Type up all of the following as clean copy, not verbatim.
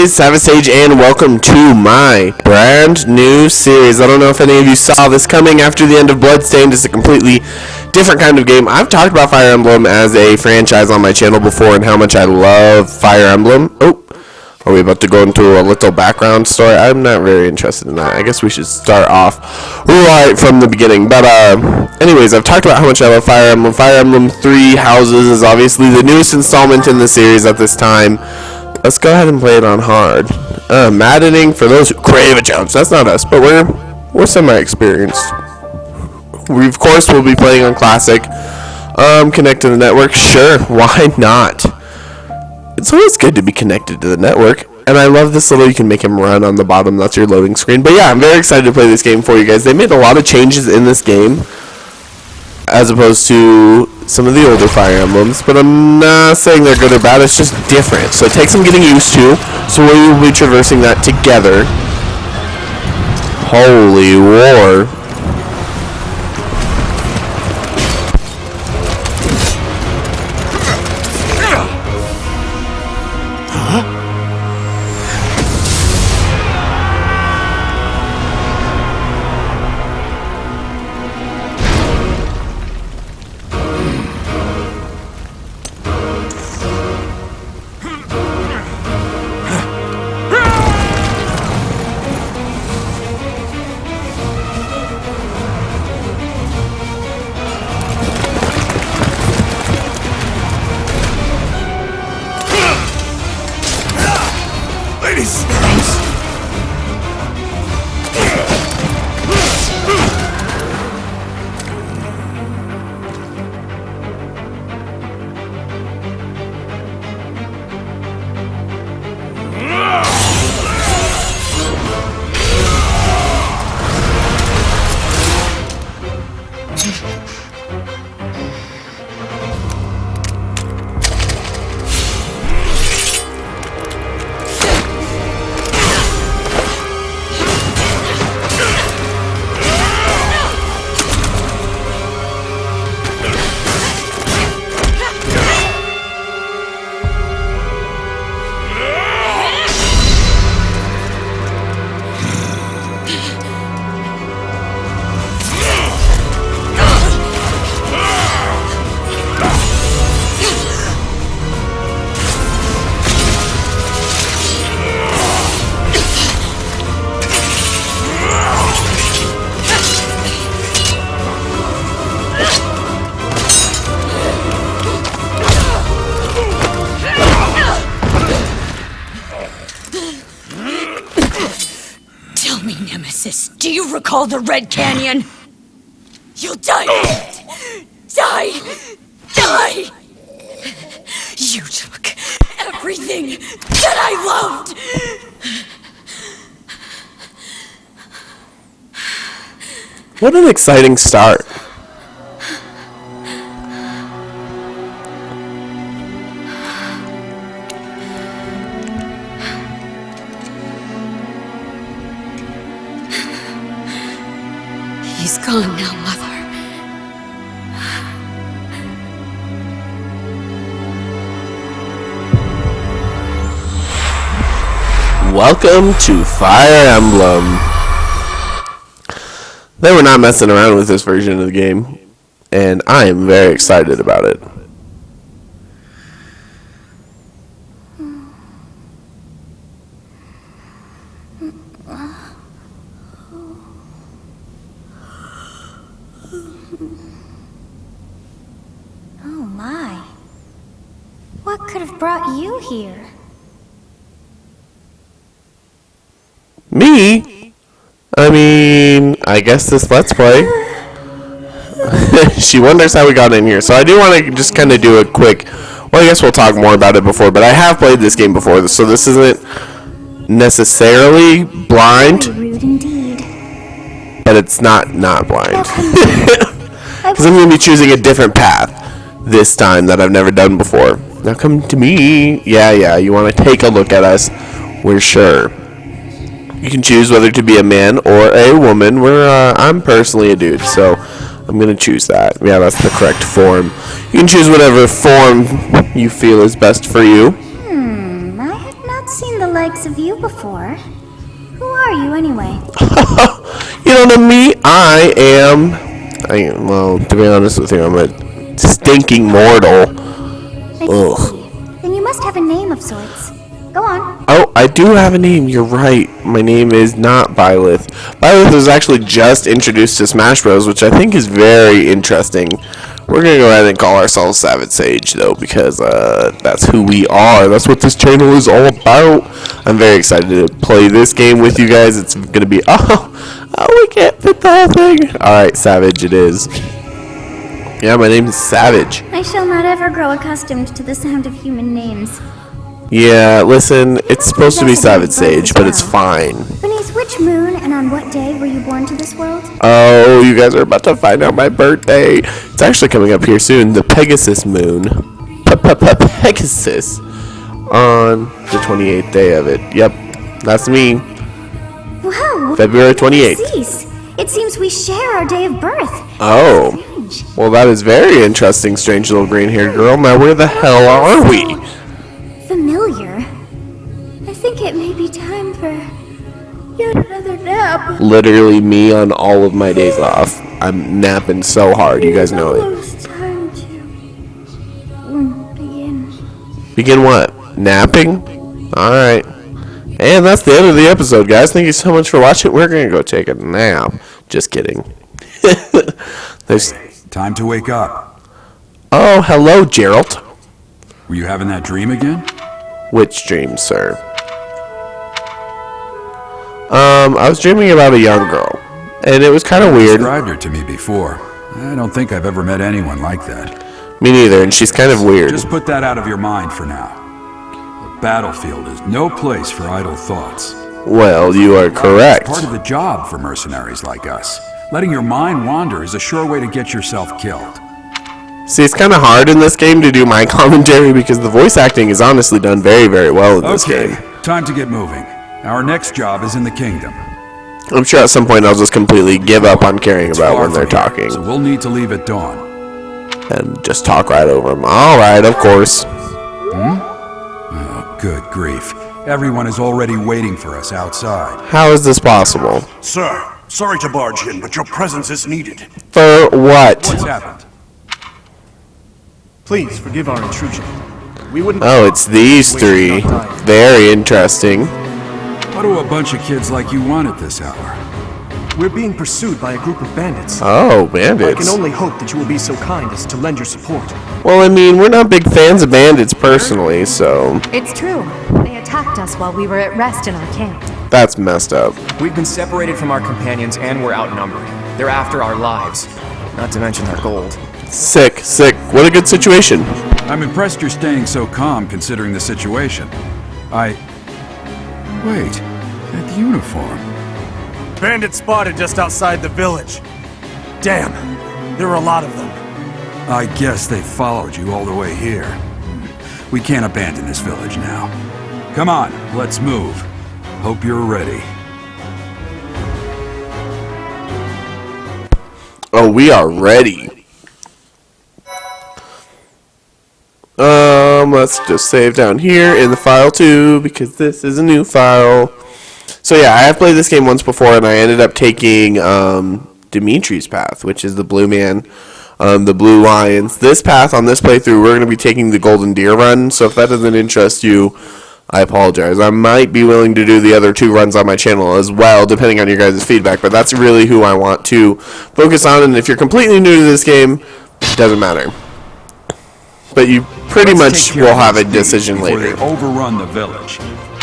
guys, Savage and welcome to my brand new series. I don't know if any of you saw this coming after the end of Bloodstained. It's a completely different kind of game. I've talked about Fire Emblem as a franchise on my channel before and how much I love Fire Emblem. Oh, are we about to go into a little background story? I'm not very interested in that. I guess we should start off right from the beginning. But anyways, I've talked about how much I love Fire Emblem. Fire Emblem Three Houses is obviously the newest installment in the series at this time. Let's go ahead and play it on hard. Maddening for those who crave a challenge. That's not us, but we're semi-experienced. We of course will be playing on classic. Connect to the network. Sure, why not? It's always good to be connected to the network. And I love this little, you can make him run on the bottom. That's your loading screen. But yeah, I'm very excited to play this game for you guys. They made a lot of changes in this game as opposed to some of the older Fire Emblems, but I'm not saying they're good or bad, it's just different. So it takes some getting used to, so we will be traversing that together. Holy war. Do you recall the Red Canyon? You'll die! Die! Die! You took everything that I loved! What an exciting start. He's gone now, Mother. Welcome to Fire Emblem. They were not messing around with this version of the game, and I am very excited about it. Oh my. What could have brought you here? Me? I mean, I guess this Let's Play. She wonders how we got in here. So I do want to just kind of do a quick... Well, I guess we'll talk more about it before, but I have played this game before, so this isn't necessarily blind. Rude indeed. But it's not blind. Because I'm going to be choosing a different path this time that I've never done before. Now come to me. Yeah, you want to take a look at us. We're sure. You can choose whether to be a man or a woman. I'm personally a dude, so I'm going to choose that. Yeah, that's the correct form. You can choose whatever form you feel is best for you. I have not seen the likes of you before. Who are you, anyway? You don't know me? Well, to be honest with you, I'm a stinking mortal. Ugh. Then you must have a name of sorts. Go on. Oh, I do have a name. You're right. My name is not Byleth. Byleth was actually just introduced to Smash Bros, which I think is very interesting. We're going to go ahead and call ourselves Savage Sage, though, because that's who we are. That's what this channel is all about. I'm very excited to play this game with you guys. It's going to be... Oh, we can't fit the whole thing. Alright, Savage it is. Yeah, my name is Savage. I shall not ever grow accustomed to the sound of human names. Yeah, listen, it's supposed to be Savage Sage, but it's fine. Beneath which moon and on what day were you born to this world? Oh, you guys are about to find out my birthday. It's actually coming up here soon. The Pegasus moon. Pegasus. On the 28th day of it. Yep, that's me. Wow. February 28th. It seems we share our day of birth. Oh. Well, that is very interesting, strange little green-haired girl. Now, where the hell are we? Familiar. I think it may be time for yet another nap. Literally me on all of my days off. I'm napping so hard, you guys know it. It's time to begin. Begin what? Napping? Alright. And that's the end of the episode, guys. Thank you so much for watching. We're going to go take a nap. Just kidding. There's... Time to wake up. Oh, hello, Gerald. Were you having that dream again? Which dream, sir? I was dreaming about a young girl. And it was kind of weird. You described her to me before. I don't think I've ever met anyone like that. Me neither, and she's kind of weird. Just put that out of your mind for now. The battlefield is no place for idle thoughts. Well, you are correct. It's part of the job for mercenaries like us. Letting your mind wander is a sure way to get yourself killed. See, it's kind of hard in this game to do my commentary because the voice acting is honestly done very, very well in this game. Time to get moving. Our next job is in the kingdom. I'm sure at some point I'll just completely give up on caring about when they're talking. So we'll need to leave at dawn. And just talk right over them. Alright, of course. Oh, good grief. Everyone is already waiting for us outside. How is this possible? Sir, sorry to barge in, but your presence is needed. For what? What's happened? Please forgive our intrusion. We wouldn't. Oh, it's these three. Very interesting. What do a bunch of kids like you want at this hour? We're being pursued by a group of bandits. Oh, I bandits. can only hope that you will be so kind as to lend your support. Well, I mean, we're not big fans of bandits personally, so It's true. They attacked us while we were at rest in our camp. that's messed up. We've been separated from our companions and we're outnumbered. They're after our lives, not to mention our gold. Sick, sick. What a good situation. I'm impressed you're staying so calm considering the situation. Wait, that uniform. Bandits spotted just outside the village. Damn, there are a lot of them. I guess they followed you all the way here. We can't abandon this village now. Come on, let's move. Hope you're ready. Oh, we are ready. Let's just save down here in the file too, because this is a new file. So yeah, I have played this game once before, and I ended up taking Dimitri's path, which is the blue man, the blue lions. This path on this playthrough, we're going to be taking the golden deer run, so if that doesn't interest you, I apologize. I might be willing to do the other two runs on my channel as well, depending on your guys' feedback, but that's really who I want to focus on, and if you're completely new to this game, it doesn't matter. But you pretty much will have a decision later. Before they overrun the village.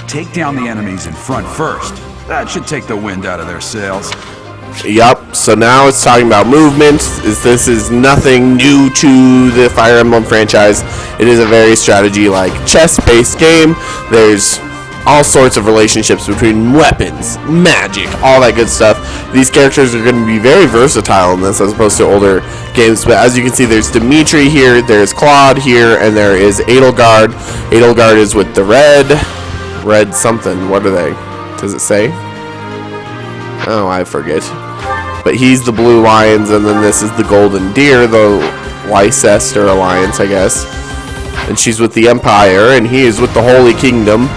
Take down the enemies in front first. That should take the wind out of their sails. Yup, so now it's talking about movement. This is nothing new to the Fire Emblem franchise. It is a very strategy-like chess-based game. There's all sorts of relationships between weapons, magic, all that good stuff. These characters are going to be very versatile in this as opposed to older games. But as you can see, there's Dimitri here, there's Claude here, and there is Edelgard. Edelgard is with the red something. What are they? Does it say? Oh, I forget. But he's the blue lions, and then this is the golden deer, the Leicester Alliance, I guess. And she's with the Empire, and he is with the Holy Kingdom.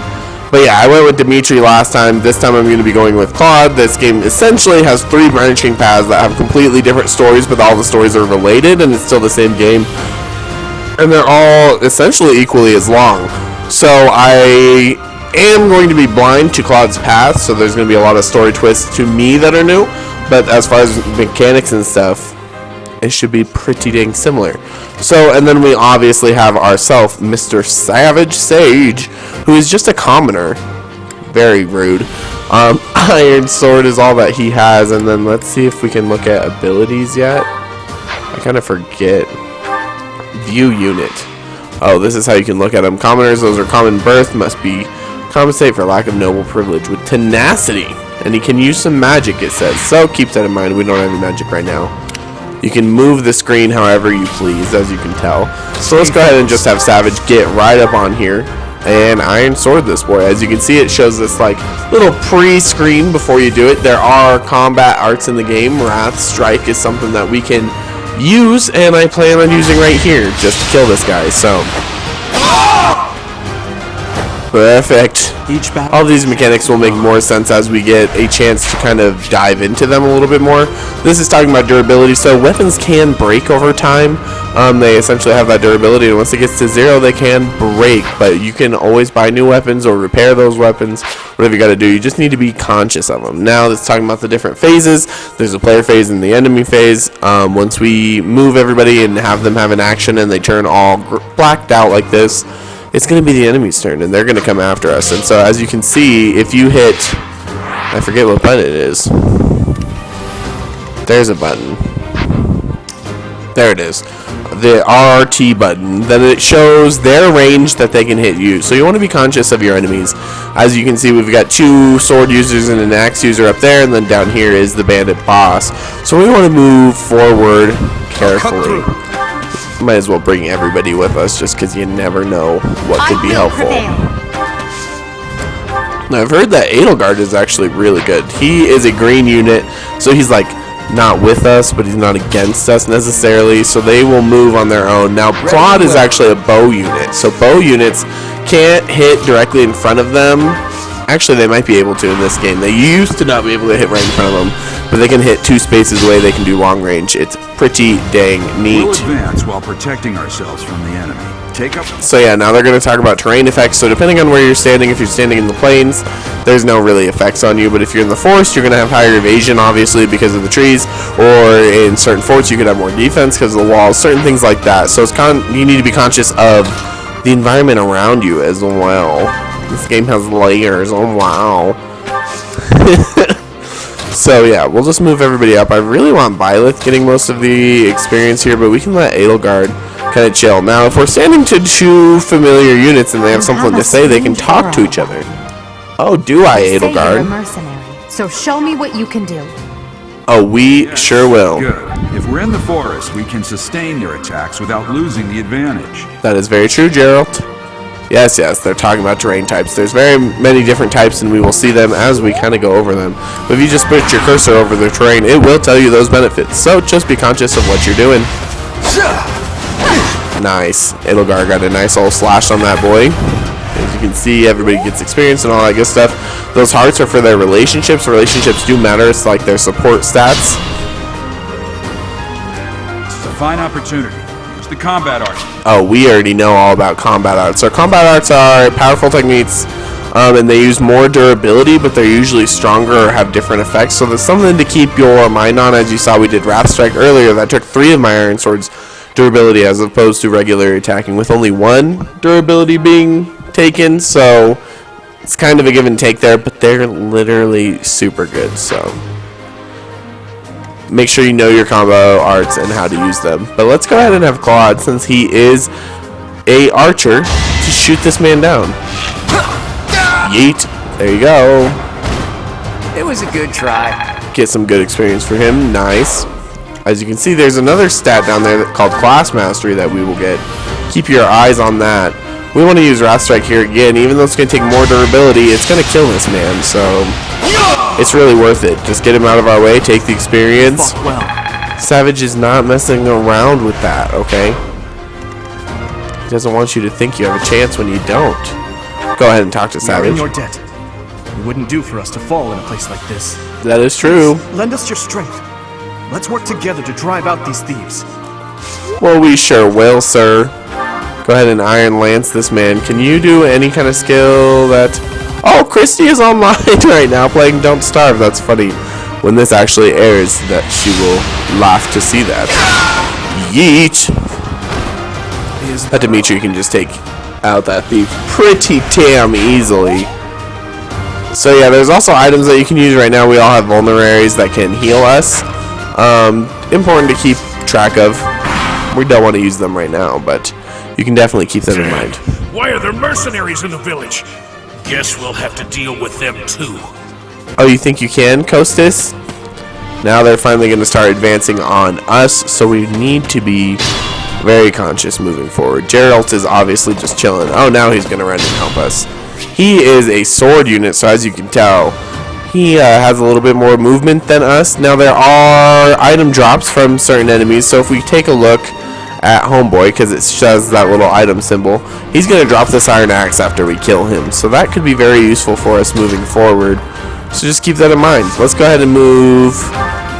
But yeah, I went with Dimitri last time. This time I'm going to be going with Claude. This game essentially has 3 branching paths that have completely different stories, but all the stories are related, and it's still the same game. And they're all essentially equally as long. So I am going to be blind to Claude's path, so there's going to be a lot of story twists to me that are new. But as far as mechanics and stuff, it should be pretty dang similar. So, and then we obviously have ourselves, Mr. Savage Sage, who is just a commoner. Very rude. Iron Sword is all that he has, and then let's see if we can look at abilities yet. I kind of forget. View unit. Oh, this is how you can look at them. Commoners, those are common birth, must be compensate for lack of noble privilege with tenacity. And he can use some magic, it says. So keep that in mind. We don't have any magic right now. You can move the screen however you please, as you can tell. So let's go ahead and just have Savage get right up on here and Iron Sword this boy. As you can see, it shows this like little pre-screen before you do it. There are combat arts in the game. Wrath Strike is something that we can use, and I plan on using right here just to kill this guy. So perfect. All these mechanics will make more sense as we get a chance to kind of dive into them a little bit more. This is talking about durability, so weapons can break over time. They essentially have that durability, and once it gets to 0, they can break. But you can always buy new weapons or repair those weapons, whatever you got to do. You just need to be conscious of them. Now, it's talking about the different phases. There's a player phase and the enemy phase. Once we move everybody and have them have an action and they turn all blacked out like this, it's going to be the enemy's turn, and they're going to come after us. And so, as you can see, if you hit, I forget what button it is. There's a button. There it is. The RT button. Then it shows their range that they can hit you. So you want to be conscious of your enemies. As you can see, we've got 2 sword users and an axe user up there, and then down here is the bandit boss. So we want to move forward carefully. Might as well bring everybody with us just because you never know what could be helpful. Now, I've heard that Edelgard is actually really good. He is a green unit, so he's like not with us, but he's not against us necessarily, so they will move on their own. Now, Claude is actually a bow unit, so bow units can't hit directly in front of them. Actually, they might be able to in this game. They used to not be able to hit right in front of them, but they can hit 2 spaces away. They can do long range. It's pretty dang neat. We'll advance while protecting ourselves from the enemy. Take up. So yeah, now they're going to talk about terrain effects. So depending on where you're standing, if you're standing in the plains, there's no really effects on you. But if you're in the forest, you're going to have higher evasion, obviously, because of the trees. Or in certain forts, you could have more defense because of the walls, certain things like that. So it's you need to be conscious of the environment around you as well. This game has layers. Oh, wow. So, yeah, we'll just move everybody up. I really want Byleth getting most of the experience here, but we can let Edelgard kind of chill. Now, if we're standing to 2 familiar units and they have something to say, they can talk to each other. Oh, do I, Edelgard? You're a Edelgard? mercenary, so show me what you can do. Oh, we sure will. Good. If we're in the forest, we can sustain their attacks without losing the advantage. That is very true, Gerald. Yes, they're talking about terrain types. There's very many different types, and we will see them as we kind of go over them. But if you just put your cursor over the terrain, it will tell you those benefits. So just be conscious of what you're doing. Nice. Edelgard got a nice old slash on that boy. As you can see, everybody gets experience and all that good stuff. Those hearts are for their relationships. Relationships do matter. It's like their support stats. This is a fine opportunity. Use the combat art. Oh, we already know all about combat arts. So combat arts are powerful techniques, and they use more durability, but they're usually stronger or have different effects. So there's something to keep your mind on. As you saw, we did Wrath Strike earlier. That took 3 of my Iron Sword's durability as opposed to regular attacking, with only 1 durability being taken. So it's kind of a give and take there, but they're literally super good. So make sure you know your combo arts and how to use them. But let's go ahead and have Claude, since he is a archer, to shoot this man down. Yeet. There you go. It was a good try. Get some good experience for him. Nice. As you can see, there's another stat down there called Class Mastery that we will get. Keep your eyes on that. We want to use Wrath Strike here again. Even though it's going to take more durability, it's going to kill this man. So it's really worth it. Just get him out of our way. Take the experience. Savage is not messing around with that, okay? He doesn't want you to think you have a chance when you don't. go ahead and talk to We are in Savage. your debt. It wouldn't do for us to fall in a place like this. That is true. Lend us your strength. Let's work together to drive out these thieves. Well, we sure will, sir. Go ahead and Iron Lance this man. Can you do any kind of skill that... Oh, Christy is online right now playing Don't Starve. That's funny. When this actually airs, that she will laugh to see that. Yeet! That Dimitri can just take out that thief pretty damn easily. So yeah, there's also items that you can use right now. We all have vulneraries that can heal us. Important to keep track of. We don't want to use them right now, but you can definitely keep them in mind. Why are there mercenaries in the village? Guess we'll have to deal with them too. Oh, you think you can, Costas? Now they're finally going to start advancing on us, so we need to be very conscious moving forward. Geralt is obviously just chilling. Oh, now he's going to run and help us. He is a sword unit, so as you can tell, he has a little bit more movement than us. Now there are item drops from certain enemies, so if we take a look at Homeboy, because it shows that little item symbol, he's going to drop this iron axe after we kill him. So that could be very useful for us moving forward. So just keep that in mind. Let's go ahead and move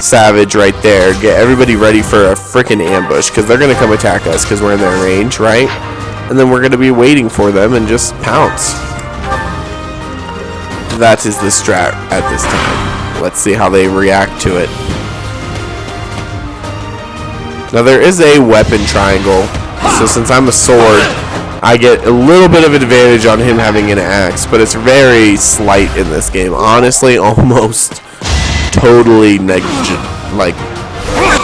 Savage right there. Get everybody ready for a freaking ambush, because they're going to come attack us because we're in their range, right? And then we're going to be waiting for them and just pounce. That is the strat at this time. Let's see how they react to it. Now there is a weapon triangle, so since I'm a sword, I get a little bit of advantage on him having an axe, but it's very slight in this game. Honestly, almost totally negligent. Like,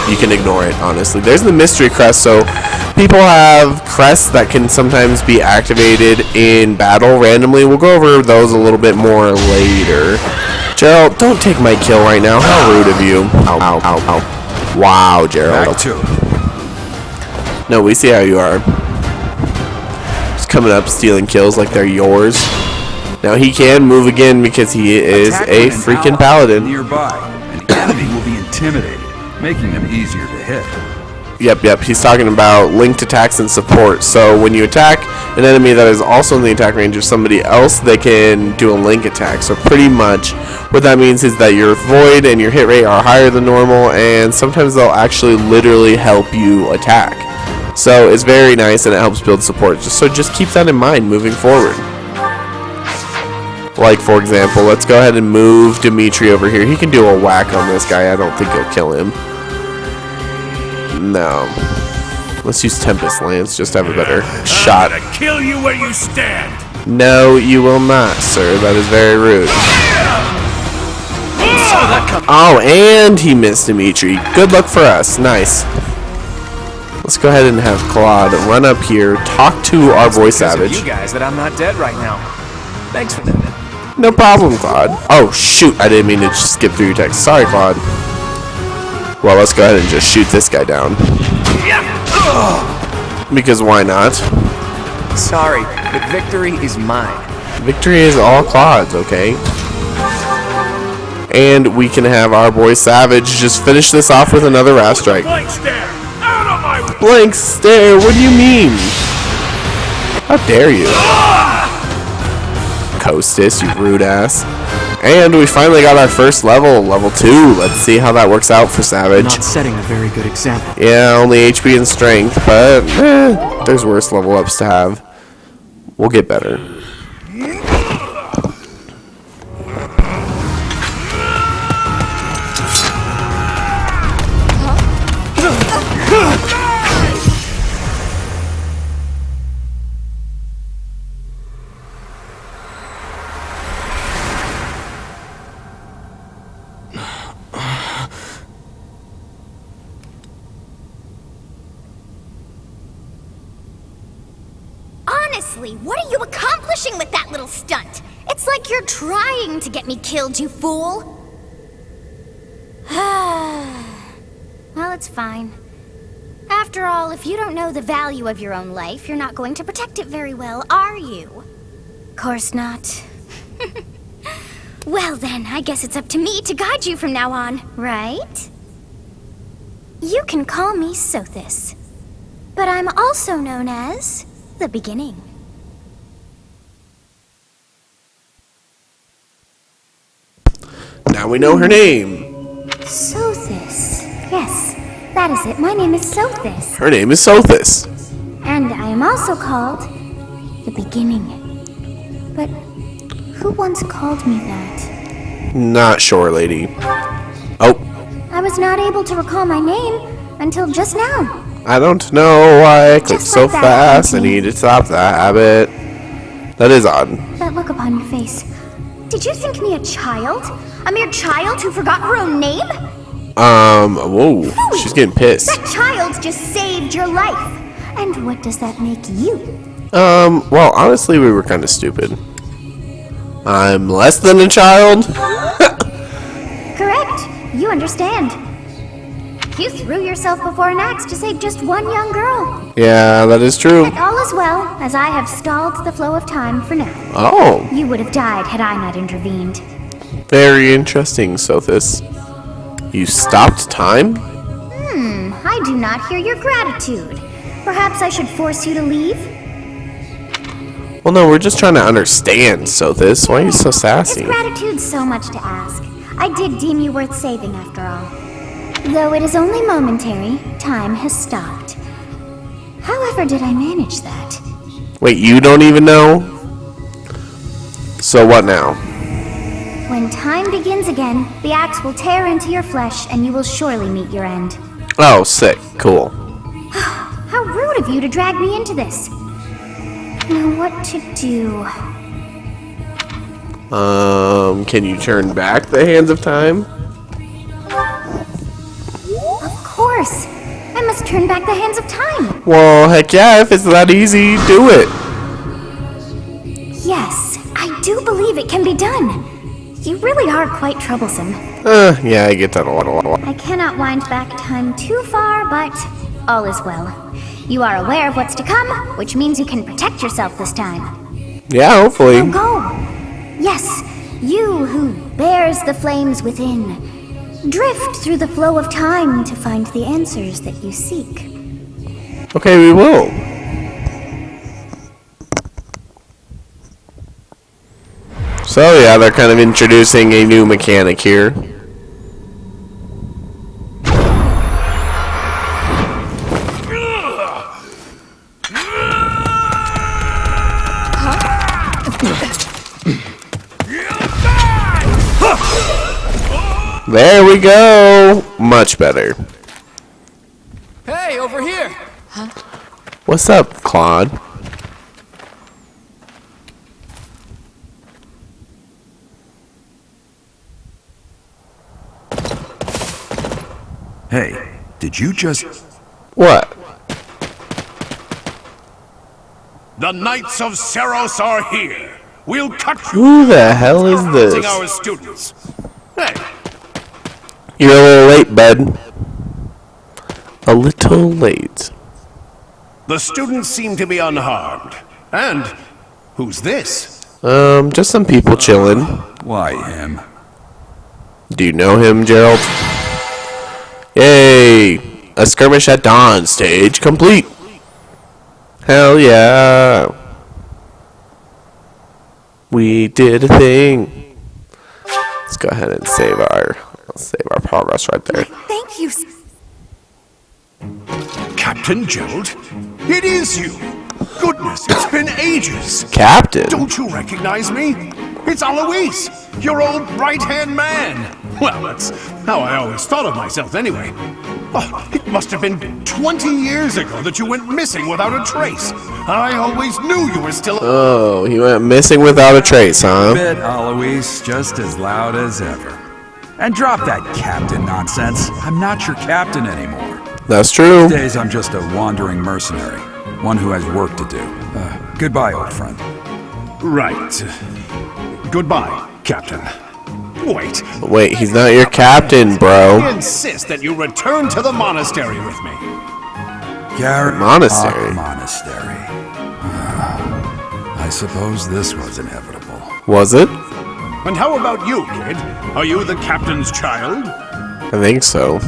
you can ignore it, honestly. There's the mystery crest, so people have crests that can sometimes be activated in battle randomly. We'll go over those a little bit more later. Gerald, don't take my kill right now. How rude of you. Ow, ow, ow, ow. Wow, Gerald. Back to it. No, we see how you are. Just coming up, stealing kills like they're yours. Now he can move again because he is Attack a when an freaking ally paladin. nearby, and the enemy will be intimidated, making them easier to hit. Yep. He's talking about linked attacks and support. So when you attack an enemy that is also in the attack range of somebody else, they can do a link attack. So pretty much what that means is that your void and your hit rate are higher than normal, and sometimes they'll actually literally help you attack. So it's very nice, and it helps build support. So just keep that in mind moving forward. Like, for example, let's go ahead and move Dimitri over here. He can do a whack on this guy. I don't think he'll kill him. No. Let's use Tempest Lance just to have a better shot. I'm gonna kill you where you stand. No, you will not, sir. That is very rude. Oh, and he missed Dimitri. Good luck for us. Nice. Let's go ahead and have Claude run up here, talk to our boy Savage. You guys that I'm not dead right now. Thanks for that. No problem, Claude. Oh, shoot. I didn't mean to just skip through your text. Sorry, Claude. Well, let's go ahead and just shoot this guy down. Because why not? Sorry, but victory is mine. Victory is all Claude's, okay? And we can have our boy Savage just finish this off with another Wrath Strike. Blank stare. Out of my way. Blank stare? What do you mean? How dare you? Costas, you rude ass. And we finally got our first level, level 2. Let's see how that works out for Savage. Not setting a very good example. Yeah, only HP and strength, but there's worse level ups to have. We'll get better. Honestly, what are you accomplishing with that little stunt? It's like you're trying to get me killed, you fool. Well, it's fine. After all, if you don't know the value of your own life, you're not going to protect it very well, are you? Course not. Well then, I guess it's up to me to guide you from now on, right? You can call me Sothis, but I'm also known as the Beginning. Now we know her name. Sothis. Yes, that is it. My name is Sothis. Her name is Sothis. And I am also called the Beginning. But who once called me that? Not sure, lady. Oh, I was not able to recall my name until just now. I don't know why I clicked Just so like that, fast. I Auntie. need to stop that habit. That is odd. That look upon your face. Did you think me a child? A mere child who forgot her own name? Whoa. She's getting pissed. That child just saved your life. And what does that make you? Well, honestly, we were kind of stupid. I'm less than a child? Correct. You understand. You threw yourself before an axe to save just one young girl. Yeah, that is true. And all is well, as I have stalled the flow of time for now. Oh, You would have died had I not intervened. very interesting, Sothis. You stopped time? I do not hear your gratitude. Perhaps I should force you to leave? Well, no, we're just trying to understand, Sothis. Why are you so Is sassy? gratitude so much to ask? I did deem you worth saving after all. Though it is only momentary, time has stopped. However did I manage that? Wait, you don't even know? So what now? When time begins again, the axe will tear into your flesh and you will surely meet your end. Oh, sick. Cool. How rude of you to drag me into this. Now what to do? Can you turn back the hands of time? Of course! I must turn back the hands of time! Well, heck yeah, if it's that easy, do it. Yes, I do believe it can be done. You really are quite troublesome. Yeah, I get that a lot. I cannot wind back time too far, but all is well. You are aware of what's to come, which means you can protect yourself this time. Yeah, hopefully. Now go! Yes, you who bears the flames within. Drift through the flow of time to find the answers that you seek. Okay, we will. So yeah, they're kind of introducing a new mechanic here. There we go. Much better. Hey, over here! What's up, Claude? Hey, did you just... What? The Knights of Seros are here. We'll cut you. Who the hell is Harassing this? our students. Hey, You're a little late, bud. A little late. the students seem to be unharmed. And who's this? Just some people chilling. Why him? Do you know him, Gerald? Yay! A skirmish at dawn. Stage complete. Hell yeah. We did a thing. Let's go ahead and save our progress right there. Thank you. Captain Gerald? It is you. Goodness, it's been ages. Captain? Don't you recognize me? It's Alois, your old right-hand man. Well, that's how I always thought of myself anyway. Oh, it must have been 20 years ago that you went missing without a trace. I always knew you were still... Oh, he went missing without a trace, huh? Bit, Alois, just as loud as ever. And drop that captain nonsense. I'm not your captain anymore. That's true. These days, I'm just a wandering mercenary. One who has work to do. Goodbye, old friend. Right. Goodbye, Captain. Wait, he's not your captain, I bro. insist that you return to the monastery with me. Garrett Monastery. Monastery. I suppose this was inevitable. Was it? And how about you, kid? Are you the captain's child? I think so.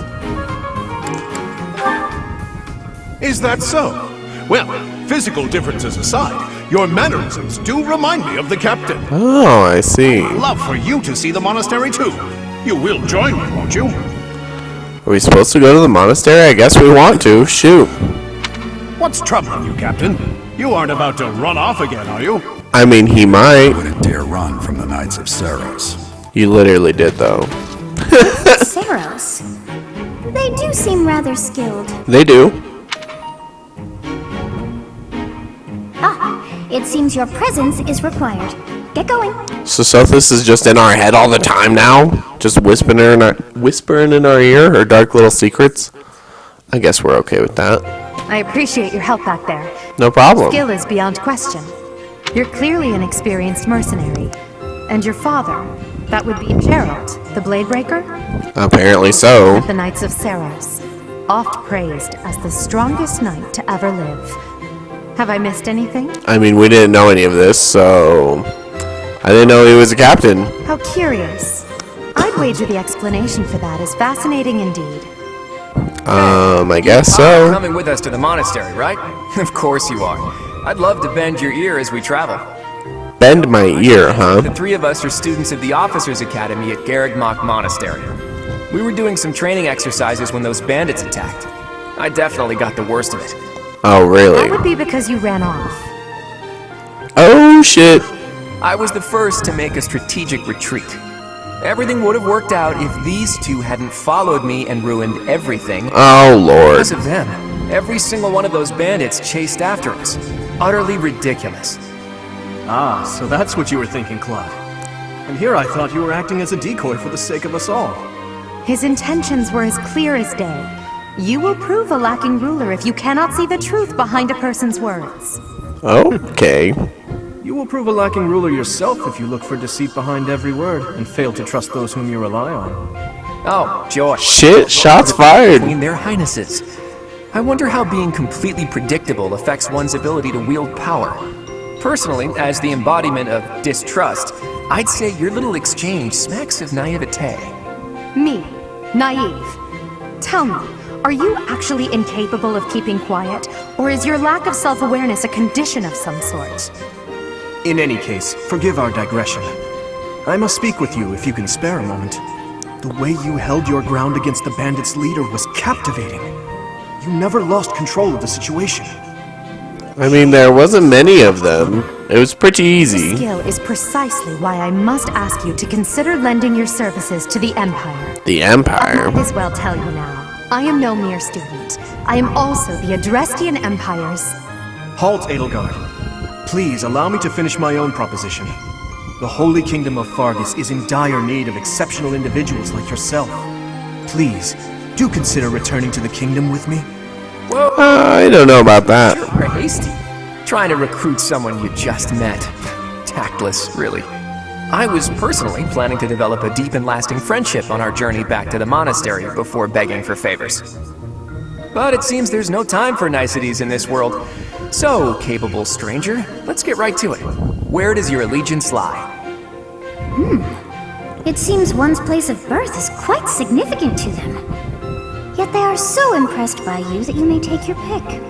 Is that so? Well, physical differences aside, your mannerisms do remind me of the captain. Oh, I see. Love for you to see the monastery too. You will join me, won't you? Are we supposed to go to the monastery? I guess we want to. Shoot. What's troubling you, Captain? You aren't about to run off again, are you? I mean, he might. Wouldn't dare run from the Knights of Saros. You literally did, though. Saros. They do seem rather skilled. They do. Ah, it seems your presence is required. Get going. So Sothis is just in our head all the time now? Just whispering in our ear her dark little secrets? I guess we're okay with that. I appreciate your help back there. No problem. Skill is beyond question. You're clearly an experienced mercenary. And your father, that would be Gerald, the Blade Breaker? Apparently so. The Knights of Saros, oft praised as the strongest knight to ever live. Have I missed anything? I mean, we didn't know any of this, so... I didn't know he was a captain. How curious. I'd wager the explanation for that is fascinating indeed. I guess You're so. coming with us to the monastery, right? Of course you are. I'd love to bend your ear as we travel. Bend my ear, huh? The three of us are students of the Officers' Academy at Garrigmach Monastery. We were doing some training exercises when those bandits attacked. I definitely got the worst of it. Oh, That really? would be because you ran off. Oh, shit. I was the first to make a strategic retreat. Everything would have worked out if these two hadn't followed me and ruined everything. Oh, Lord. Because of them, every single one of those bandits chased after us. Utterly ridiculous. Ah, so that's what you were thinking, Claude. And here I thought you were acting as a decoy for the sake of us all. His intentions were as clear as day. You will prove a lacking ruler if you cannot see the truth behind a person's words. Okay. You will prove a lacking ruler yourself if you look for deceit behind every word and fail to trust those whom you rely on. Oh, joy. Shit, shots fired. Between their highnesses. I wonder how being completely predictable affects one's ability to wield power. Personally, as the embodiment of distrust, I'd say your little exchange smacks of naivete. Me, naive. Tell me, are you actually incapable of keeping quiet, or is your lack of self-awareness a condition of some sort? In any case, forgive our digression. I must speak with you if you can spare a moment. The way you held your ground against the bandits' leader was captivating. You never lost control of the situation. I mean, there wasn't many of them. It was pretty easy. Skill is precisely why I must ask you to consider lending your services to the Empire. The I Empire. might as well tell you now. I am no mere student. I am also the Adrestian Empire's... Halt, Edelgard. Please allow me to finish my own proposition. The Holy Kingdom of Fargus is in dire need of exceptional individuals like yourself. Please, do consider returning to the kingdom with me. Whoa, I don't know about that. you're hasty. Trying to recruit someone you just met. Tactless, really. I was personally planning to develop a deep and lasting friendship on our journey back to the monastery before begging for favors. But it seems there's no time for niceties in this world. So, capable stranger, let's get right to it. Where does your allegiance lie? It seems one's place of birth is quite significant to them. Yet they are so impressed by you that you may take your pick.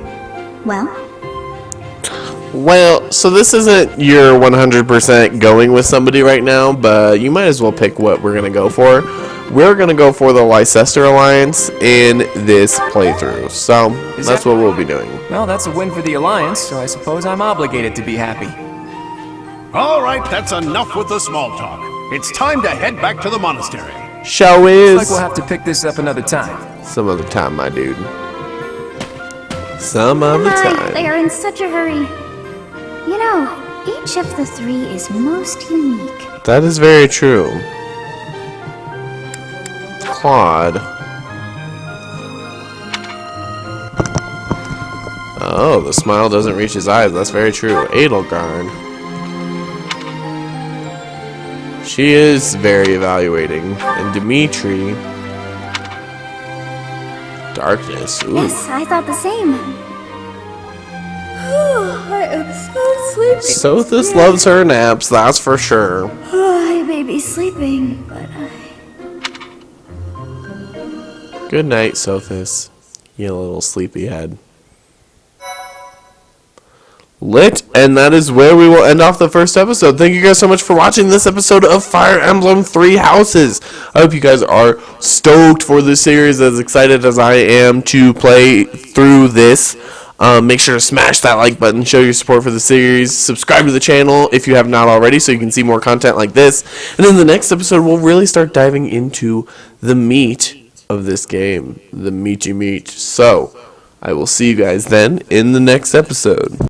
Well, so this isn't your 100% going with somebody right now, but you might as well pick what we're going to go for. We're going to go for the Leicester Alliance in this playthrough. So, that's what we'll be doing. Well, that's a win for the Alliance, so I suppose I'm obligated to be happy. All right, that's enough with the small talk. It's time to head back to the monastery. Show Looks is like we'll have to pick this up another time. some other time, my dude. Some other My, they time. are in such a hurry. You know, each of the three is most unique. That is very true. Claude. Oh, the smile doesn't reach his eyes. That's very true. Edelgard. She is very evaluating. And Dimitri. Darkness. Ooh. Yes, I thought the same. I am so sleepy. Sothis loves her naps, that's for sure. I may be sleeping, but Good night, Sothis. You little sleepyhead. lit, and that is where we will end off the first episode. Thank you guys so much for watching this episode of Fire Emblem Three Houses. I hope you guys are stoked for this series, as excited as I am to play through this. Make sure to smash that like button, show your support for the series, subscribe to the channel if you have not already so you can see more content like this, and in the next episode we'll really start diving into the meat of this game, the meaty meat. So I will see you guys then in the next episode.